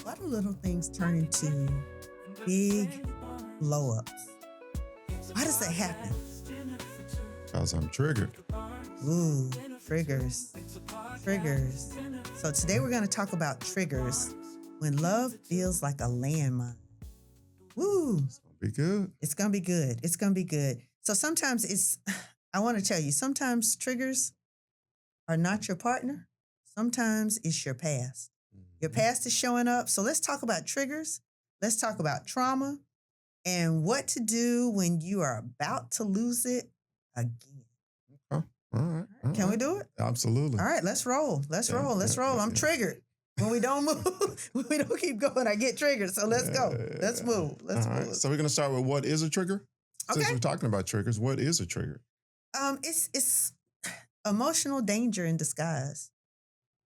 Why do little things turn into big blow ups? Why does that happen? Because I'm triggered. Ooh, triggers. Triggers. So today we're going to talk about triggers when love feels like a landmine. Woo. It's going to be good. It's going to be good. It's going to be good. So sometimes I want to tell you, sometimes triggers are not your partner. Sometimes it's your past. Your past is showing up. So let's talk about triggers. Let's talk about trauma and what to do when you are about to lose it again. Oh, all right. Can we do it? Absolutely. All right, let's roll. Let's roll. I'm triggered. When we don't move, when we don't keep going, I get triggered. So let's go. Let's move. Let's all right. move. So we're going to start with what is a trigger? Okay. Since we're talking about triggers, what is a trigger? It's emotional danger in disguise.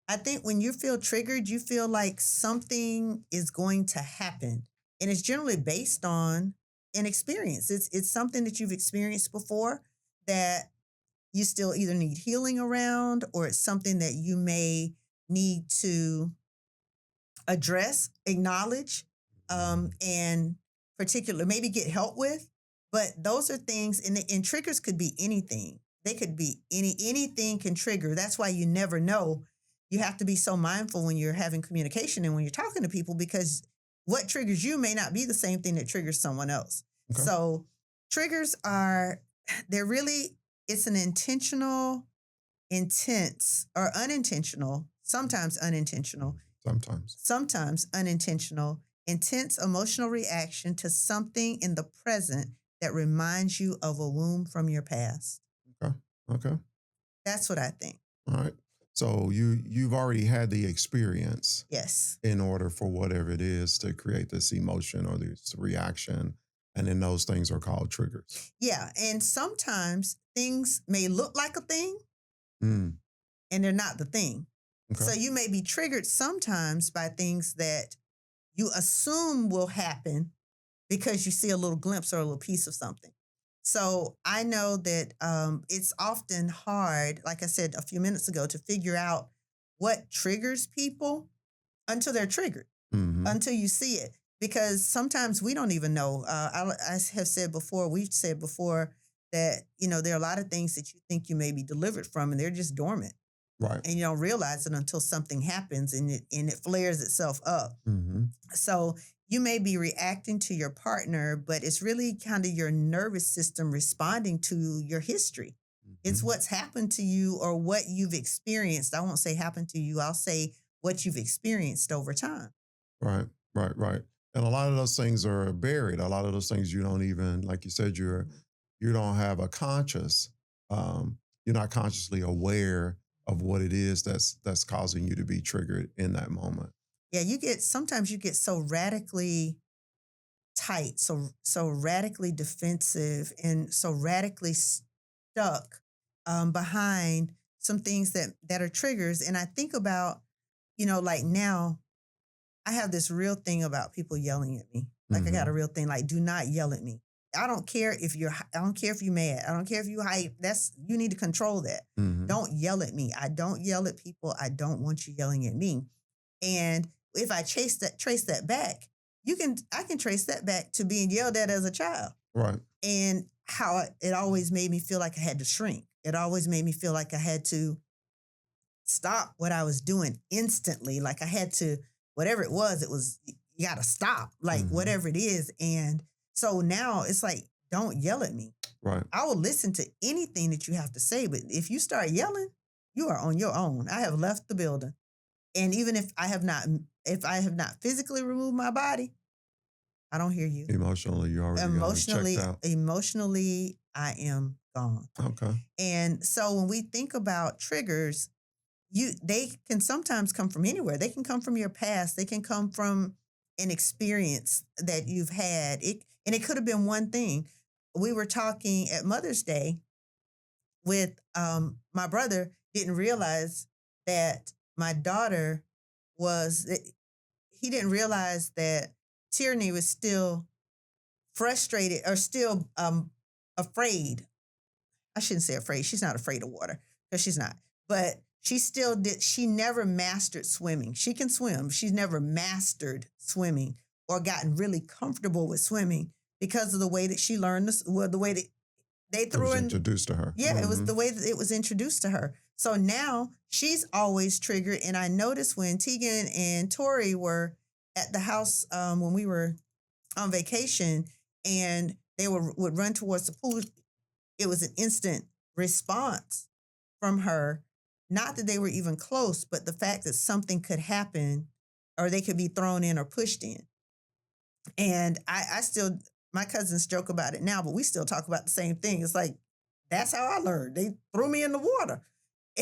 I think when you feel triggered, you feel like something is going to happen. And it's generally based on an experience. It's something that you've experienced before that you still either need healing around, or it's something that you may need to address, acknowledge, and particularly maybe get help with. But those are things, and triggers could be anything. They could be anything can trigger. That's why you never know. You have to be so mindful when you're having communication and when you're talking to people, because what triggers you may not be the same thing that triggers someone else. Okay. So triggers it's an intentional, intense, or unintentional, sometimes unintentional, sometimes unintentional, intense emotional reaction to something in the present that reminds you of a wound from your past. Okay. That's what I think. All right. So you've already had the experience. Yes. In order for whatever it is to create this emotion or this reaction. And then those things are called triggers. Yeah. And sometimes things may look like a thing and they're not the thing. Okay. So you may be triggered sometimes by things that you assume will happen because you see a little glimpse or a little piece of something. So I know that it's often hard, like I said a few minutes ago, to figure out what triggers people until they're triggered, until you see it. Because sometimes we don't even know. I have said before, we've said before that, there are a lot of things that you think you may be delivered from and they're just dormant. Right. And you don't realize it until something happens and it flares itself up. So you may be reacting to your partner, but it's really kind of your nervous system responding to your history. It's what's happened to you or what you've experienced. I won't say happened to you. I'll say what you've experienced over time. Right. And a lot of those things are buried. A lot of those things you don't even, like you said, you don't have a conscious, you're not consciously aware of what it is that's causing you to be triggered in that moment. Yeah, sometimes you get so radically tight, so radically defensive, and so radically stuck behind some things that are triggers. And I think about, like now, I have this real thing about people yelling at me. Like I got a real thing, like, do not yell at me. I don't care if you're mad. I don't care if you hype. You need to control that. Don't yell at me. I don't yell at people. I don't want you yelling at me. And if I trace that back, I can trace that back to being yelled at as a child. Right. And how it always made me feel like I had to shrink. It always made me feel like I had to stop what I was doing instantly. Like I had to, whatever it was, you got to stop, like whatever it is. And so now it's like, don't yell at me. Right. I will listen to anything that you have to say, but if you start yelling, you are on your own. I have left the building. And even if I have not physically removed my body, I don't hear you. Emotionally, you already checked out. Emotionally, I am gone. Okay. And so when we think about triggers, they can sometimes come from anywhere. They can come from your past. They can come from an experience that you've had. And it could have been one thing. We were talking at Mother's Day with my brother, didn't realize that my daughter he didn't realize that Tierney was still frustrated or still afraid. I shouldn't say afraid. She's not afraid of water because she's not. But she never mastered swimming. She can swim. She's never mastered swimming or gotten really comfortable with swimming because of the way that she learned this, well, the way that they It threw was in. introduced to her. Yeah, it was the way that it was introduced to her. So now she's always triggered. And I noticed when Tegan and Tori were at the house when we were on vacation and they would run towards the pool, it was an instant response from her. Not that they were even close, but the fact that something could happen or they could be thrown in or pushed in. And I still, my cousins joke about it now, but we still talk about the same thing. It's like, that's how I learned. They threw me in the water.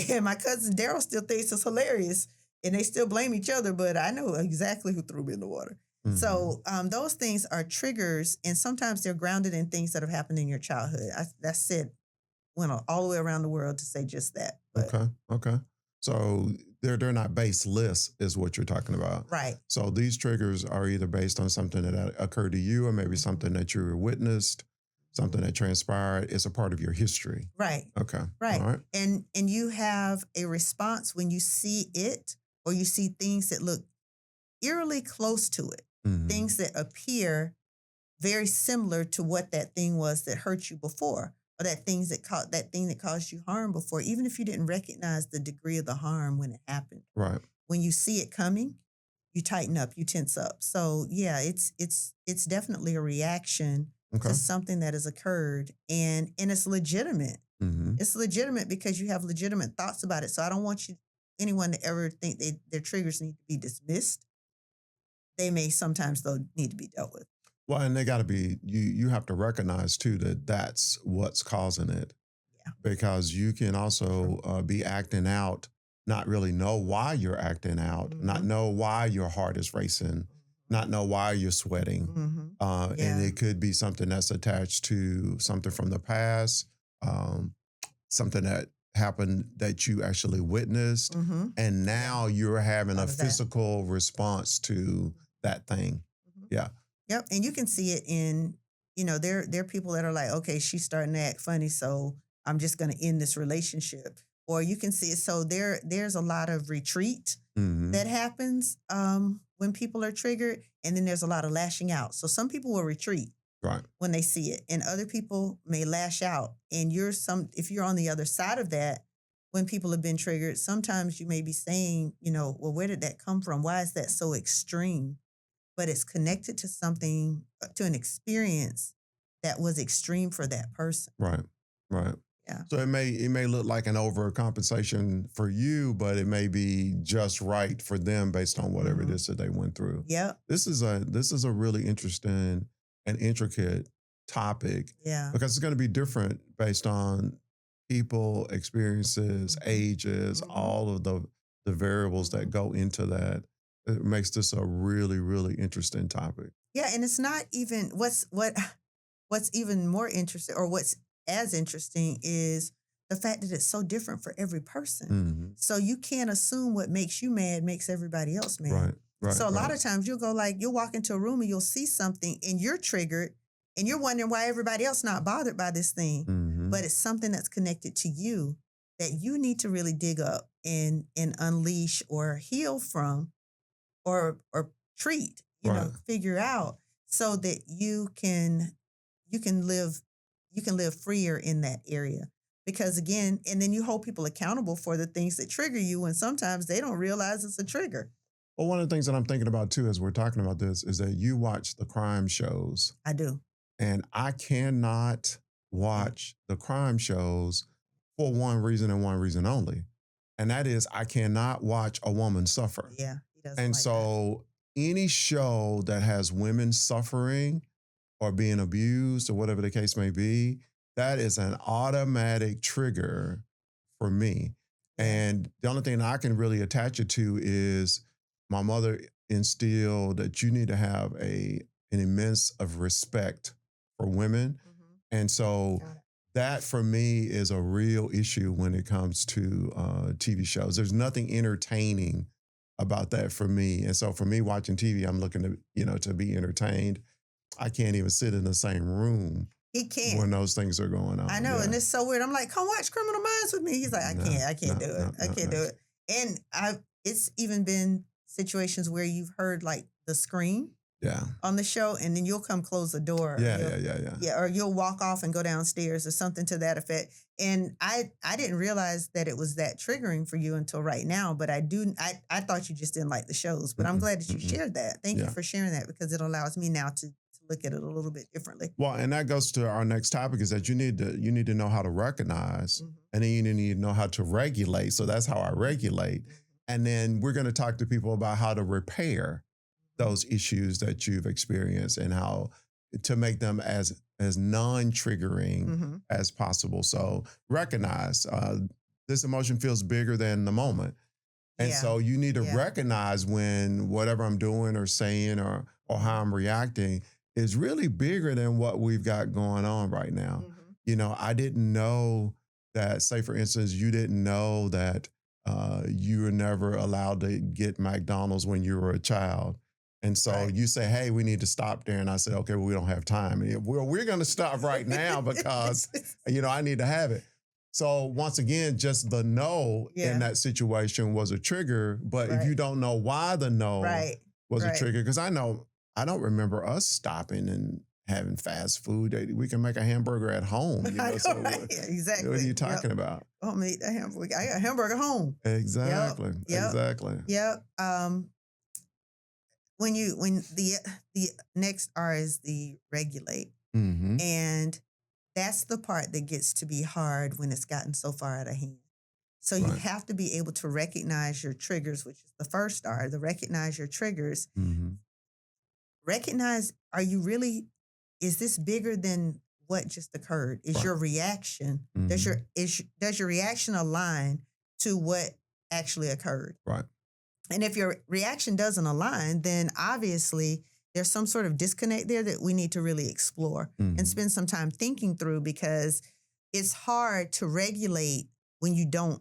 And my cousin Daryl still thinks it's hilarious. And they still blame each other, but I know exactly who threw me in the water. Mm-hmm. So those things are triggers, and sometimes they're grounded in things that have happened in your childhood. That's it. Went all the way around the world to say just that. But. Okay. So they're not baseless, is what you're talking about. Right. So these triggers are either based on something that occurred to you, or maybe something that you witnessed, something that transpired. It's a part of your history. Right. Okay. Right. All right. And you have a response when you see it, or you see things that look eerily close to it, things that appear very similar to what that thing was that hurt you before, or that thing that caused you harm before, even if you didn't recognize the degree of the harm when it happened. Right. When you see it coming, you tighten up, you tense up. So yeah, it's definitely a reaction to something that has occurred, and it's legitimate. Mm-hmm. It's legitimate because you have legitimate thoughts about it. So I don't want anyone to ever think their triggers need to be dismissed. They may sometimes, though, need to be dealt with. Well, and they got to be, you have to recognize too that that's what's causing it. Yeah. Because you can also be acting out, not really know why you're acting out, not know why your heart is racing, not know why you're sweating. And it could be something that's attached to something from the past, something that happened that you actually witnessed. And now you're having a physical response to that thing. Yeah. Yep. And you can see it in, there are people that are like, okay, she's starting to act funny, so I'm just going to end this relationship. Or you can see it. So there's a lot of retreat that happens when people are triggered. And then there's a lot of lashing out. So some people will retreat when they see it, and other people may lash out. And if you're on the other side of that, when people have been triggered, sometimes you may be saying, well, where did that come from? Why is that so extreme? But it's connected to something, to an experience that was extreme for that person. Right. Yeah. So it may look like an overcompensation for you, but it may be just right for them based on whatever it is that they went through. Yeah. This is a really interesting and intricate topic. Yeah. Because it's going to be different based on people, experiences, ages, all of the variables that go into that. It makes this a really, really interesting topic. Yeah, and it's not even what's even more interesting, or what's as interesting, is the fact that it's so different for every person. So you can't assume what makes you mad makes everybody else mad. Right. So a lot of times you'll walk into a room and you'll see something and you're triggered and you're wondering why everybody else not bothered by this thing. But it's something that's connected to you that you need to really dig up and unleash or heal from. Or treat, figure out, so that you can live freer in that area. Because again, and then you hold people accountable for the things that trigger you, and sometimes they don't realize it's a trigger. Well, one of the things that I'm thinking about too, as we're talking about this, is that you watch the crime shows. I do. And I cannot watch the crime shows for one reason and one reason only. And that is, I cannot watch a woman suffer. Yeah. And so any show that has women suffering or being abused or whatever the case may be, that is an automatic trigger for me. And the only thing I can really attach it to is my mother instilled that you need to have an immense of respect for women. And so that for me is a real issue when it comes to TV shows. There's nothing entertaining about that for me. And so for me watching TV, I'm looking to be entertained. I can't even sit in the same room He can't. when those things are going on. I know, Yeah. and it's so weird. I'm like, come watch Criminal Minds with me. He's like, I No, can't do it. I can't do it. And it's even been situations where you've heard like the scream Yeah. on the show, and then you'll come close the door. Yeah. Or you'll walk off and go downstairs or something to that effect. And I didn't realize that it was that triggering for you until right now. But I thought you just didn't like the shows. But I'm glad that you shared that. Thank you for sharing that, because it allows me now to look at it a little bit differently. Well, and that goes to our next topic, is that you need to know how to recognize, and then you need to know how to regulate. So that's how I regulate. And then we're going to talk to people about how to repair those issues that you've experienced and how to make them as non-triggering as possible. So recognize this emotion feels bigger than the moment. And so you need to recognize when whatever I'm doing or saying or how I'm reacting is really bigger than what we've got going on right now. You know, I didn't know that, say for instance, you didn't know that you were never allowed to get McDonald's when you were a child. And so you say, hey, we need to stop there. And I said, okay, well, we don't have time. Well, we're going to stop right now because, you know, I need to have it. So once again, just the no in that situation was a trigger. But if you don't know why the no was a trigger, because I don't remember us stopping and having fast food. We can make a hamburger at home. You know, so exactly. What are you talking about? I'm gonna eat that hamburger. I got a hamburger at home. Exactly. Exactly. Yep. When the next R is the regulate, and that's the part that gets to be hard when it's gotten so far out of hand. So you have to be able to recognize your triggers, which is the first R. The recognize your triggers. Recognize: is this bigger than what just occurred? Is your reaction does your reaction align to what actually occurred? Right. And if your reaction doesn't align, then obviously there's some sort of disconnect there that we need to really explore and spend some time thinking through, because it's hard to regulate when you don't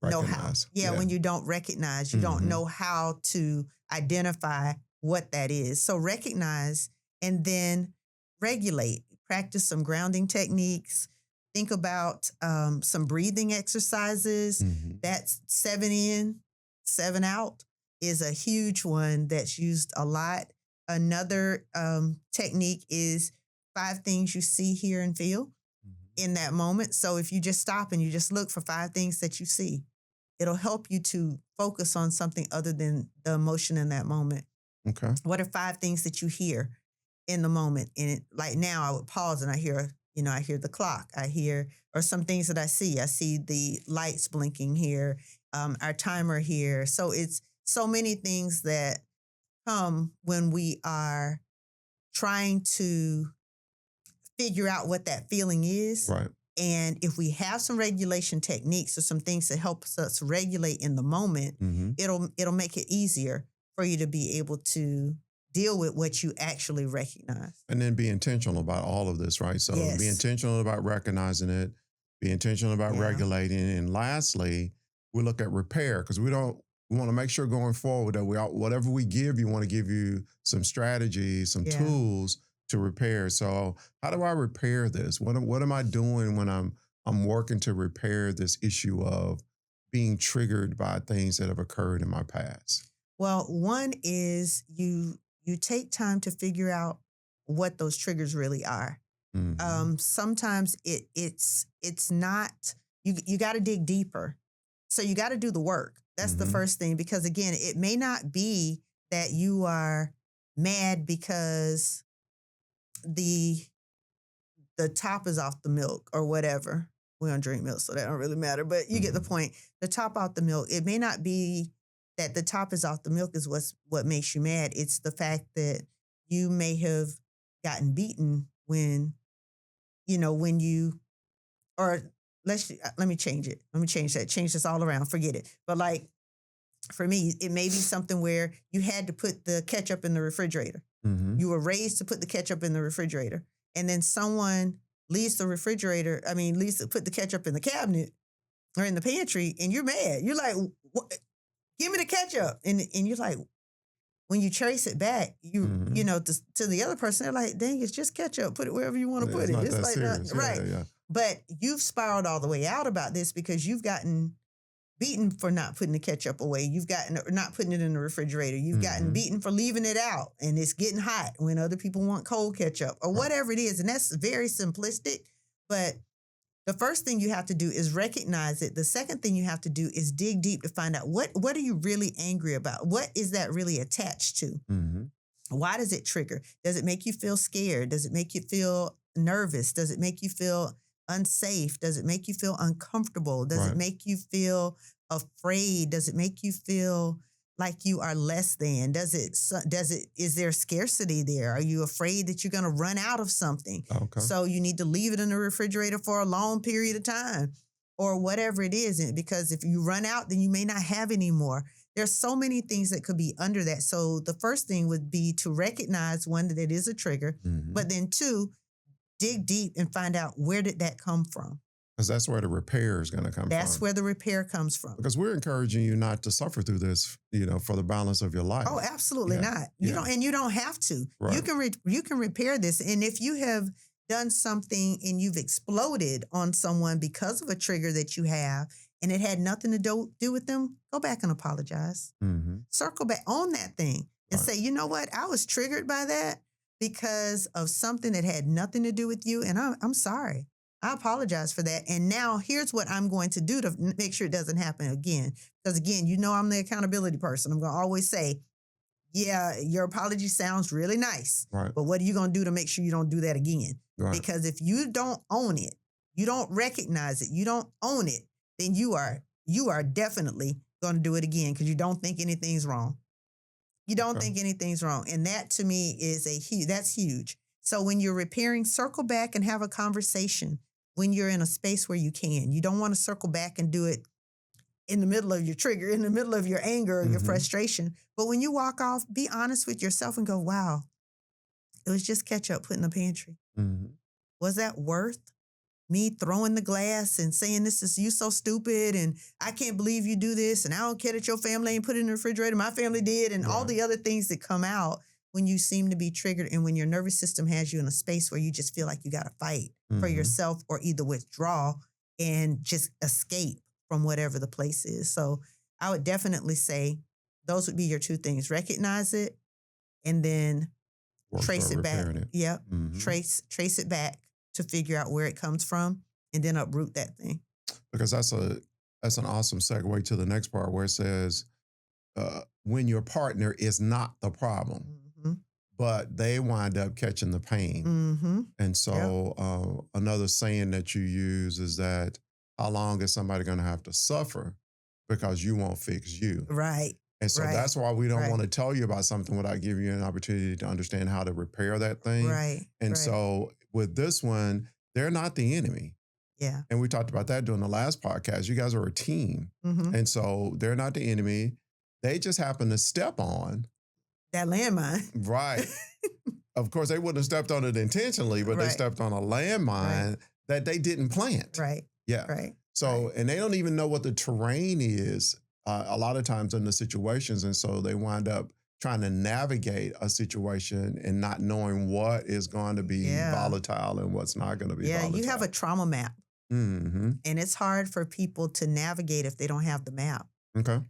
know how. When you don't recognize, you don't know how to identify what that is. So recognize and then regulate. Practice some grounding techniques. Think about some breathing exercises. That's 7 in, 7 out is a huge one that's used a lot. Another technique is 5 things you see, hear, and feel in that moment. So if you just stop and you just look for 5 things that you see, it'll help you to focus on something other than the emotion in that moment. Okay. What are 5 things that you hear in the moment? And like now, I would pause and I hear the clock. I hear, or some things that I see. I see the lights blinking here, our timer here. So it's so many things that come when we are trying to figure out what that feeling is. Right. And if we have some regulation techniques or some things that help us regulate in the moment, it'll make it easier for you to be able to deal with what you actually recognize. And then be intentional about all of this, right? So be intentional about recognizing it, be intentional about regulating. And lastly, we look at repair, because we want to make sure going forward that whatever we give you, want to give you some strategies, some tools to repair. So how do I repair this? What am I doing when I'm working to repair this issue of being triggered by things that have occurred in my past? Well, one is you take time to figure out what those triggers really are. Sometimes it's not, you got to dig deeper. So you got to do the work. That's the first thing, because again, it may not be that you are mad because the top is off the milk or whatever. We don't drink milk, so that don't really matter, but you get the point. The top off the milk, it may not be that the top is off the milk is what makes you mad. It's the fact that you may have gotten beaten when you, or let me change it. Let me change that. Change this all around. Forget it. But like, for me, it may be something where you had to put the ketchup in the refrigerator. You were raised to put the ketchup in the refrigerator. And then someone leaves to put the ketchup in the cabinet or in the pantry, and you're mad. You're like, what? Give me the ketchup. And you're like, when you trace it back, you know, to the other person, they're like, dang, it's just ketchup. Put it wherever you want to put It's it. not It's that like serious. right. Yeah. But you've spiraled all the way out about this because you've gotten beaten for not putting the ketchup away. You've gotten not putting it in the refrigerator. You've gotten beaten for leaving it out, and it's getting hot when other people want cold ketchup or whatever it is. And that's very simplistic. But the first thing you have to do is recognize it. The second thing you have to do is dig deep to find out what are you really angry about? What is that really attached to? Why does it trigger? Does it make you feel scared? Does it make you feel nervous? Does it make you feel unsafe? Does it make you feel uncomfortable? Does it make you feel afraid? Does it make you feel like you are less than? Is there scarcity there? Are you afraid that you're going to run out of something? Okay. So you need to leave it in the refrigerator for a long period of time or whatever it is. Because if you run out, then you may not have any more. There's so many things that could be under that. So the first thing would be to recognize, one, that it is a trigger, but then two, dig deep and find out where did that come from. Because that's where the repair is going to come from. That's where the repair comes from. Because we're encouraging you not to suffer through this, you know, for the balance of your life. Oh, absolutely not. You don't, and you don't have to. Right. You can repair this. And if you have done something and you've exploded on someone because of a trigger that you have, and it had nothing to do with them, go back and apologize. Circle back on that thing and say, you know what? I was triggered by that because of something that had nothing to do with you. And I'm sorry. I apologize for that. And now here's what I'm going to do to make sure it doesn't happen again. Because again, you know, I'm the accountability person. I'm going to always say, yeah, your apology sounds really nice. But what are you going to do to make sure you don't do that again? Because if you don't own it, you don't recognize it, you don't own it, then you are definitely going to do it again because you don't think anything's wrong. You don't think anything's wrong. And that to me is that's huge. So when you're repairing, circle back and have a conversation when you're in a space where you can. You don't want to circle back and do it in the middle of your trigger, in the middle of your anger or your frustration. But when you walk off, be honest with yourself and go, wow, it was just ketchup put in the pantry. Was that worth me throwing the glass and saying, this is you so stupid and I can't believe you do this and I don't care that your family ain't put it in the refrigerator, my family did, and all the other things that come out when you seem to be triggered and when your nervous system has you in a space where you just feel like you got to fight for yourself or either withdraw and just escape from whatever the place is. So I would definitely say those would be your two things. Recognize it and then trace it back. Yep. Trace it back to figure out where it comes from and then uproot that thing. Because that's an awesome segue to the next part where it says, when your partner is not the problem, but they wind up catching the pain. And so another saying that you use is that how long is somebody going to have to suffer because you won't fix you? And so that's why we don't want to tell you about something without giving you an opportunity to understand how to repair that thing. And so with this one, they're not the enemy. And we talked about that during the last podcast. You guys are a team. And so they're not the enemy. They just happen to step on that landmine. Of course, they wouldn't have stepped on it intentionally, but they stepped on a landmine that they didn't plant. So, and they don't even know what the terrain is a lot of times in the situations. And so they wind up trying to navigate a situation and not knowing what is going to be volatile and what's not going to be volatile. You have a trauma map. And it's hard for people to navigate if they don't have the map.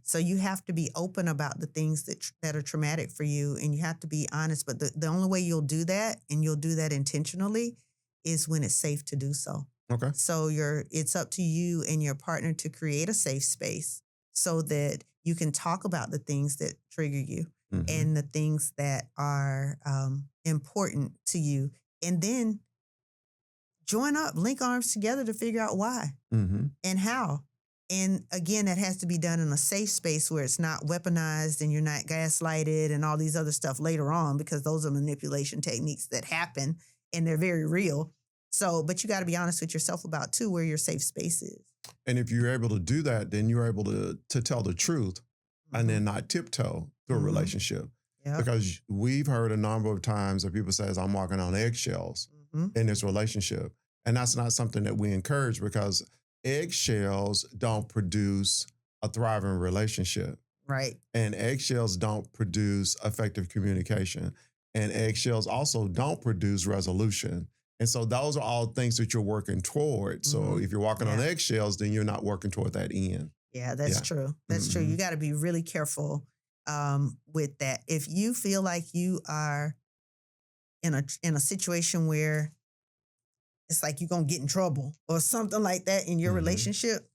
So you have to be open about the things that are traumatic for you, and you have to be honest. But the only way you'll do that, and you'll do that intentionally, is when it's safe to do so. So it's up to you and your partner to create a safe space so that you can talk about the things that trigger you and the things that are important to you, and then join up, link arms together to figure out why and how. And again, that has to be done in a safe space where it's not weaponized and you're not gaslighted and all these other stuff later on, because those are manipulation techniques that happen and they're very real. So, but you got to be honest with yourself about too, where your safe space is. And if you're able to do that, then you're able to tell the truth and then not tiptoe through a relationship. Because we've heard a number of times that people say, I'm walking on eggshells in this relationship. And that's not something that we encourage, because eggshells don't produce a thriving relationship. Right. And eggshells don't produce effective communication. And eggshells also don't produce resolution. And so those are all things that you're working toward. So if you're walking on eggshells, then you're not working toward that end. Yeah, that's true. That's true. You got to be really careful with that. If you feel like you are in a situation where it's like you're gonna get in trouble or something like that in your relationship,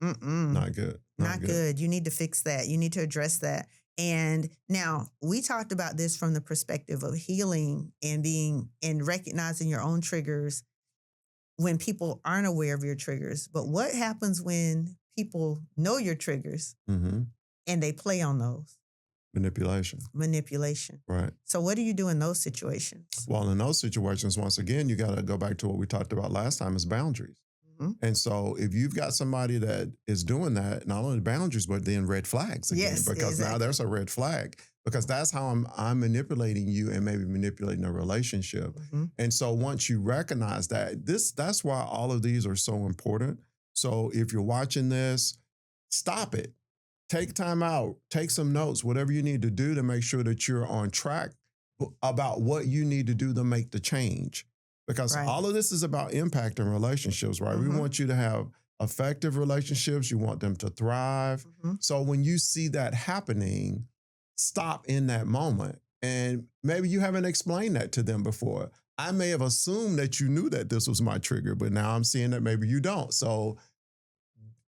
Not good. not good. You need to fix that. You need to address that. And now we talked about this from the perspective of healing and recognizing your own triggers when people aren't aware of your triggers. But what happens when people know your triggers and they play on those? Manipulation. Right. So what do you do in those situations? Well, in those situations, once again, you got to go back to what we talked about last time is boundaries. And so if you've got somebody that is doing that, not only boundaries, but then red flags again, because now there's a red flag, because that's how I'm manipulating you and maybe manipulating a relationship. And so once you recognize that, that's why all of these are so important. So if you're watching this, stop it. Take time out, take some notes, whatever you need to do to make sure that you're on track about what you need to do to make the change. Because all of this is about impacting relationships, right? We want you to have effective relationships. You want them to thrive. So when you see that happening, stop in that moment. And maybe you haven't explained that to them before. I may have assumed that you knew that this was my trigger, but now I'm seeing that maybe you don't. So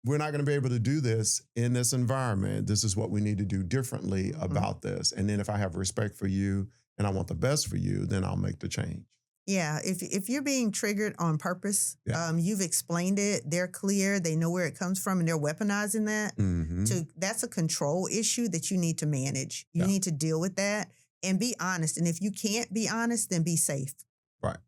we're not going to be able to do this in this environment. This is what we need to do differently about this. And then if I have respect for you and I want the best for you, then I'll make the change. Yeah, if you're being triggered on purpose, you've explained it, they're clear, they know where it comes from, and they're weaponizing that. That's a control issue that you need to manage. You need to deal with that and be honest. And if you can't be honest, then be safe. Right.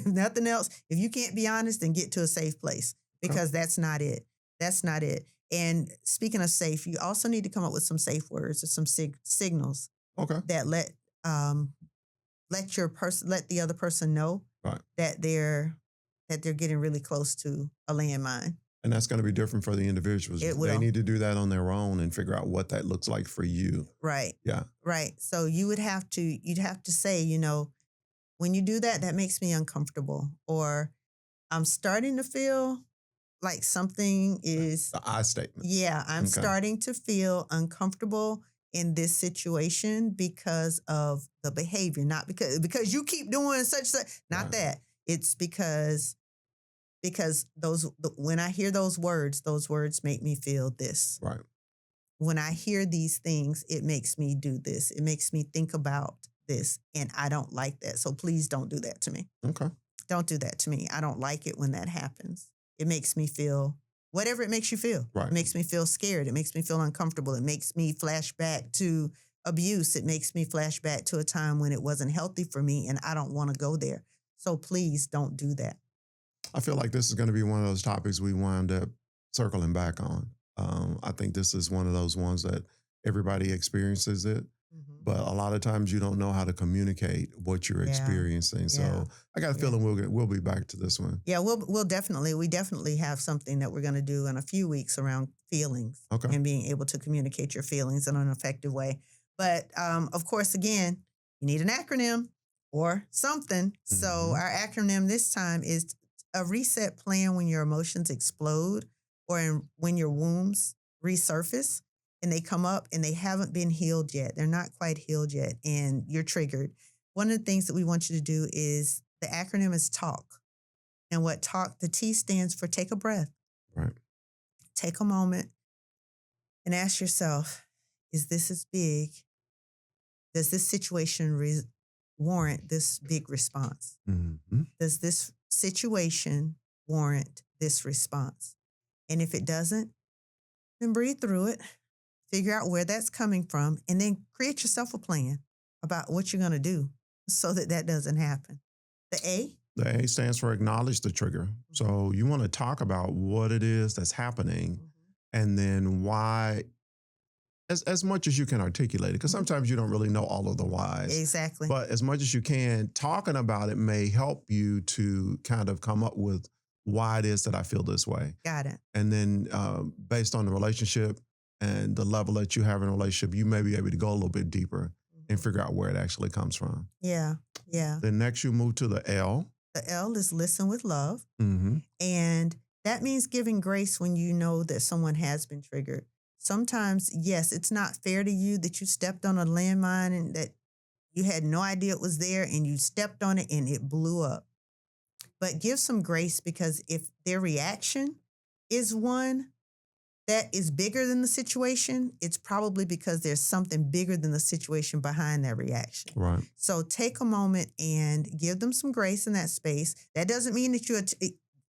Nothing else. If you can't be honest, then get to a safe place because that's not it. That's not it. And speaking of safe, you also need to come up with some safe words or some signals that let the other person know that they're getting really close to a landmine. And that's going to be different for the individuals. They need to do that on their own and figure out what that looks like for you. Right. Yeah. Right. So you'd have to say, when you do that, that makes me uncomfortable, or I'm starting to feel like something is the I statement. Yeah, I'm starting to feel uncomfortable in this situation because of the behavior, not because you keep doing such, not that. It's because when I hear those words make me feel this. Right. When I hear these things, it makes me do this. It makes me think about this, and I don't like that. So please don't do that to me. Okay. Don't do that to me. I don't like it when that happens. It makes me feel whatever it makes you feel. Right. It makes me feel scared. It makes me feel uncomfortable. It makes me flash back to abuse. It makes me flash back to a time when it wasn't healthy for me, and I don't want to go there. So please don't do that. I feel like this is going to be one of those topics we wound up circling back on. I think this is one of those ones that everybody experiences it, but a lot of times you don't know how to communicate what you're experiencing. So I got a feeling we'll be back to this one. Yeah, we definitely have something that we're going to do in a few weeks around feelings and being able to communicate your feelings in an effective way. But of course, again, you need an acronym or something. So our acronym this time is a reset plan when your emotions explode or when your wounds resurface and they come up and they haven't been healed yet. They're not quite healed yet and you're triggered. One of the things that we want you to do is the acronym is TALK. And the T stands for take a breath. Right. Take a moment and ask yourself, is this as big? Does this situation warrant this big response? Does this situation warrant this response? And if it doesn't, then breathe through it, figure out where that's coming from, and then create yourself a plan about what you're going to do so that doesn't happen. The A? The A stands for acknowledge the trigger. So you want to talk about what it is that's happening and then why, as much as you can articulate it, because sometimes you don't really know all of the whys. Exactly. But as much as you can, talking about it may help you to kind of come up with why it is that I feel this way. Got it. And then based on the relationship, and the level that you have in a relationship, you may be able to go a little bit deeper and figure out where it actually comes from. Yeah. Yeah. Then next you move to the L. The L is listen with love. Mm-hmm. And that means giving grace when you know that someone has been triggered. Sometimes, yes, it's not fair to you that you stepped on a landmine and that you had no idea it was there and you stepped on it and it blew up. But give some grace, because if their reaction is one that is bigger than the situation, it's probably because there's something bigger than the situation behind that reaction. Right. So take a moment and give them some grace in that space. That doesn't mean that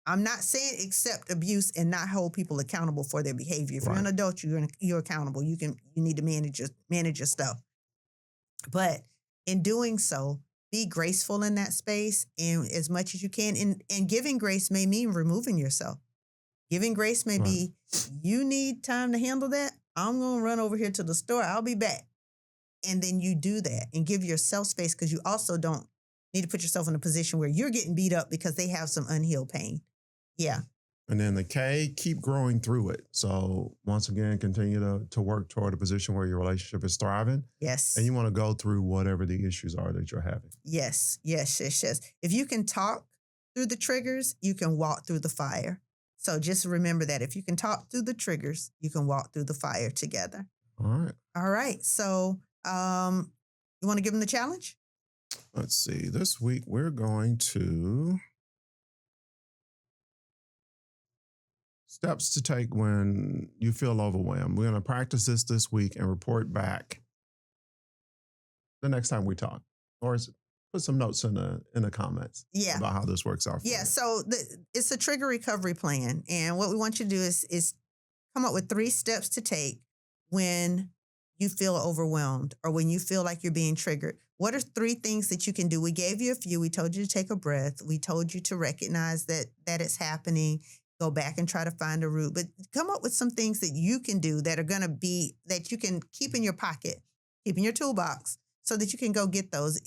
I'm not saying accept abuse and not hold people accountable for their behavior. If you're an adult, you're accountable. You need to manage your stuff. But in doing so, be graceful in that space, and as much as you can. And giving grace may mean removing yourself. Giving grace may be, you need time to handle that. I'm going to run over here to the store. I'll be back. And then you do that and give yourself space, because you also don't need to put yourself in a position where you're getting beat up because they have some unhealed pain. Yeah. And then the K, keep growing through it. So once again, continue to work toward a position where your relationship is thriving. Yes. And you want to go through whatever the issues are that you're having. Yes. Yes. Yes. Yes. If you can talk through the triggers, you can walk through the fire. So just remember that if you can talk through the triggers, you can walk through the fire together. All right. All right. So you want to give them the challenge? Let's see. This week we're going to steps to take when you feel overwhelmed. We're going to practice this week and report back the next time we talk, or put some notes in the comments about how this works out for you. So it's a trigger recovery plan. And what we want you to do is come up with 3 steps to take when you feel overwhelmed or when you feel like you're being triggered. What are 3 things that you can do? We gave you a few. We told you to take a breath. We told you to recognize that it's happening. Go back and try to find a root. But come up with some things that you can do that are going to be, that you can keep in your pocket, keep in your toolbox, so that you can go get those.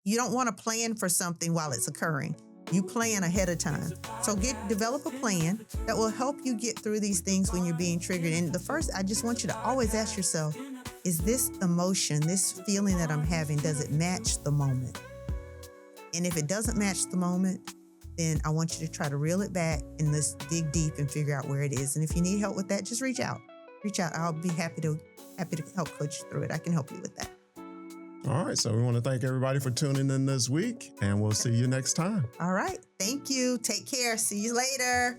You don't want to plan for something while it's occurring. You plan ahead of time. So develop a plan that will help you get through these things when you're being triggered. And the first, I just want you to always ask yourself, is this emotion, this feeling that I'm having, does it match the moment? And if it doesn't match the moment, then I want you to try to reel it back and let's dig deep and figure out where it is. And if you need help with that, just reach out. I'll be happy to help coach you through it. I can help you with that. All right. So we want to thank everybody for tuning in this week, and we'll see you next time. All right. Thank you. Take care. See you later.